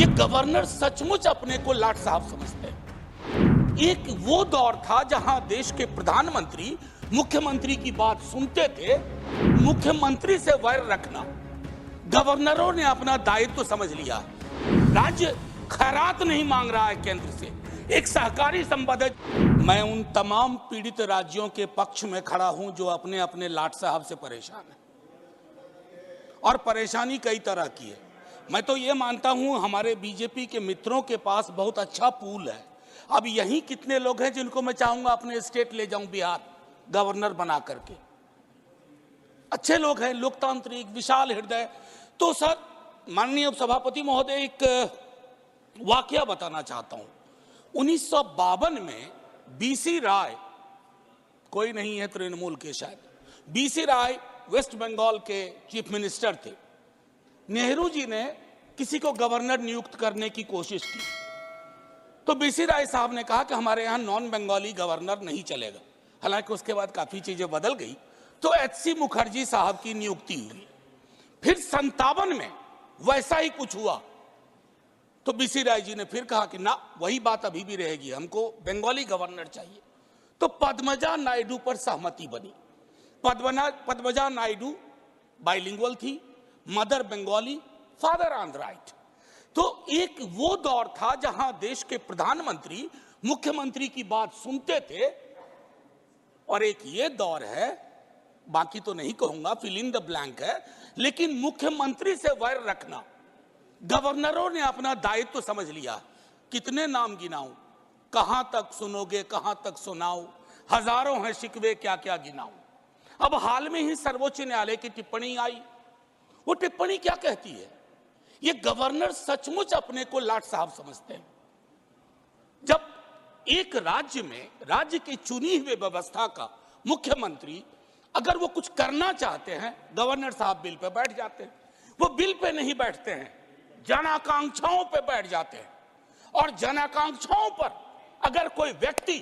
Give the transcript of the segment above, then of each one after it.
ये गवर्नर सचमुच अपने को लाट साहब समझते हैं। एक वो दौर था जहां देश के प्रधानमंत्री मुख्यमंत्री की बात सुनते थे, मुख्यमंत्री से वैर रखना। गवर्नरों ने अपना दायित्व समझ लिया। राज्य खैरात नहीं मांग रहा है केंद्र से, एक सहकारी संबंध। मैं उन तमाम पीड़ित राज्यों के पक्ष में खड़ा हूं जो अपने अपने लाट साहब से परेशान हैं, और परेशानी कई तरह की है। मैं तो ये मानता हूं हमारे बीजेपी के मित्रों के पास बहुत अच्छा पूल है। अब यहीं कितने लोग हैं जिनको मैं चाहूंगा अपने स्टेट ले जाऊं, बिहार, गवर्नर बना करके। अच्छे लोग हैं, लोकतांत्रिक, विशाल हृदय। तो सर, माननीय उपसभापति महोदय, एक वाकया बताना चाहता हूं। 1952 में बीसी राय, कोई नहीं है तृणमूल के शायद, बीसी राय वेस्ट बंगाल के चीफ मिनिस्टर थे। नेहरू जी ने किसी को गवर्नर नियुक्त करने की कोशिश की, तो बीसी राय साहब ने कहा कि हमारे यहां नॉन बंगाली गवर्नर नहीं चलेगा। हालांकि उसके बाद काफी चीजें बदल गई, तो एचसी मुखर्जी साहब की नियुक्ति हुई। फिर 57 में वैसा ही कुछ हुआ, तो बीसी राय जी ने फिर कहा कि ना, वही बात अभी भी रहेगी, हमको बंगाली गवर्नर चाहिए। तो पद्मजा नायडू पर सहमति बनी। पद्मजा नायडू बाइलिंगुअल थी, मदर बंगाली, फादर आंध्राइट। तो एक वो दौर था जहां देश के प्रधानमंत्री मुख्यमंत्री की बात सुनते थे, और एक ये दौर है, बाकी तो नहीं कहूंगा, फिल इन द ब्लैंक है, लेकिन मुख्यमंत्री से वैर रखना। गवर्नरों ने अपना दायित्व समझ लिया। कितने नाम गिनाऊं, कहां तक सुनोगे, कहां तक सुनाऊं, हजारों हैं शिकवे, क्या क्या गिनाऊं। अब हाल में ही सर्वोच्च न्यायालय की टिप्पणी आई। वो टिप्पणी क्या कहती है? ये गवर्नर सचमुच अपने को लाट साहब समझते हैं। जब एक राज्य में राज्य की चुनी हुई व्यवस्था का मुख्यमंत्री अगर वो कुछ करना चाहते हैं, गवर्नर साहब बिल पे बैठ जाते हैं। वो बिल पे नहीं बैठते हैं, जन आकांक्षाओं पे बैठ जाते हैं। और जन आकांक्षाओं पर अगर कोई व्यक्ति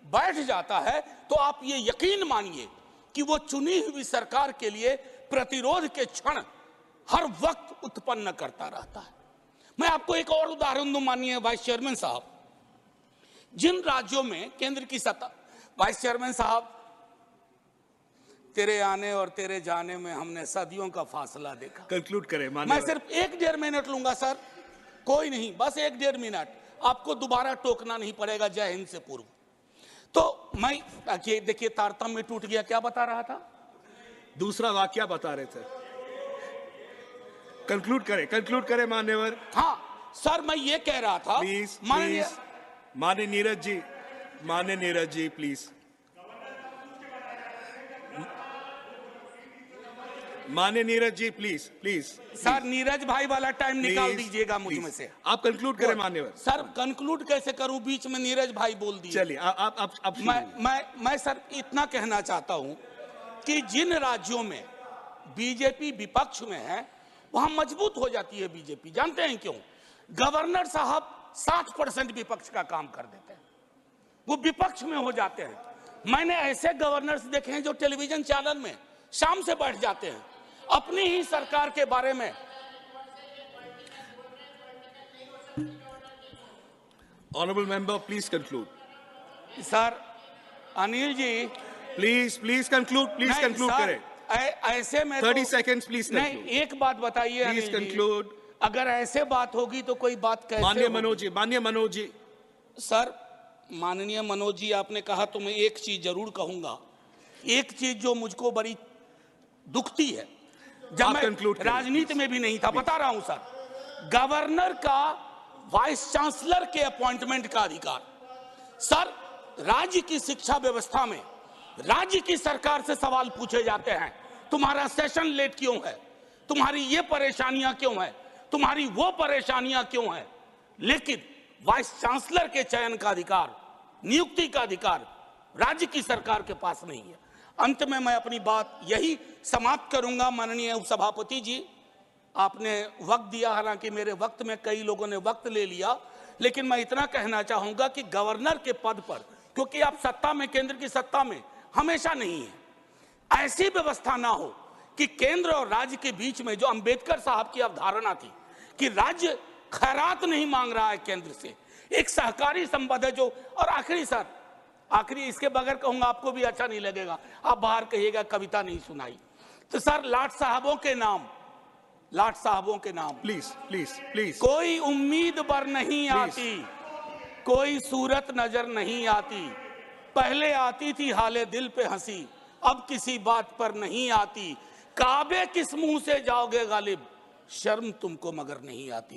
बैठ जाता है, तो आप ये यकीन मानिए कि वो चुनी हुई सरकार के लिए प्रतिरोध के क्षण हर वक्त उत्पन्न करता रहता है। मैं आपको एक और उदाहरण दूं, माननीय वाइस चेयरमैन साहब। जिन राज्यों में केंद्र की सत्ता, वाइस चेयरमैन साहब, तेरे आने और तेरे जाने में हमने सदियों का फासला देखा। कंक्लूड करें। मैं सिर्फ 1-1.5 मिनट लूंगा सर, कोई नहीं, बस 1-1.5 मिनट। आपको दोबारा टोकना नहीं पड़ेगा जय हिंद से पूर्व। तो मैं देखिए तारतम्य टूट गया। क्या बता रहा था? दूसरा वाक्य बता रहे थे। कंक्लूड करें मान्यवर। हाँ सर, मैं ये कह रहा था, प्लीज माननीय नीरज जी प्लीज। माननीय नीरज जी प्लीज। सर, नीरज भाई वाला टाइम निकाल दीजिएगा मुझ में से। आप कंक्लूड करें मान्यवर। सर, कंक्लूड कैसे करूं? बीच में नीरज भाई बोल दिए। चलिए आप मैं सर इतना कहना चाहता हूं कि जिन राज्यों में बीजेपी विपक्ष में है, वहां मजबूत हो जाती है बीजेपी। जानते हैं क्यों? गवर्नर साहब 60% विपक्ष का काम कर देते हैं, वो विपक्ष में हो जाते हैं। मैंने ऐसे गवर्नर्स देखे हैं जो टेलीविजन चैनल में शाम से बैठ जाते हैं, अपनी ही सरकार के बारे में। Honourable member please conclude. Sir, Anil ji please conclude करें। ऐसे में 30 सेकेंड्स प्लीज। नहीं, एक बात बताइए प्लीज कंक्लूड। अगर ऐसे बात होगी तो कोई बात कैसे? माननीय मनोज जी। सर, माननीय मनोज जी, आपने कहा तो मैं एक चीज जरूर कहूंगा। एक चीज जो मुझको बड़ी दुखती है, जब मैं राजनीति में भी नहीं था, बता रहा हूं सर, गवर्नर का वाइस चांसलर के अपॉइंटमेंट का अधिकार। सर, राज्य की शिक्षा व्यवस्था में राज्य की सरकार से सवाल पूछे जाते हैं, तुम्हारा सेशन लेट क्यों है, तुम्हारी ये परेशानियां क्यों है, तुम्हारी वो परेशानियां क्यों है। लेकिन वाइस चांसलर के चयन का अधिकार, नियुक्ति का अधिकार राज्य की सरकार के पास नहीं है। अंत में मैं अपनी बात यही समाप्त करूंगा। माननीय उपसभापति जी, आपने वक्त दिया, हालांकि मेरे वक्त में कई लोगों ने वक्त ले लिया, लेकिन मैं इतना कहना चाहूंगा कि गवर्नर के पद पर, क्योंकि आप सत्ता में, केंद्र की सत्ता में हमेशा नहीं है, ऐसी व्यवस्था ना हो कि केंद्र और राज्य के बीच में जो अंबेडकर साहब की अवधारणा थी कि राज्य खैरात नहीं मांग रहा है केंद्र से, एक सहकारी संबंध है जो। और आखिरी सर, आखिरी इसके बगैर कहूंगा आपको भी अच्छा नहीं लगेगा, आप बाहर कहिएगा कविता नहीं सुनाई। तो सर लाट साहबों के नाम, लाट साहबों के नाम प्लीज प्लीज प्लीज कोई उम्मीद बर नहीं आती, कोई सूरत नजर नहीं आती, पहले आती थी हाले दिल पे हंसी, अब किसी बात पर नहीं आती, काबे किस मुंह से जाओगे गालिब, शर्म तुमको मगर नहीं आती।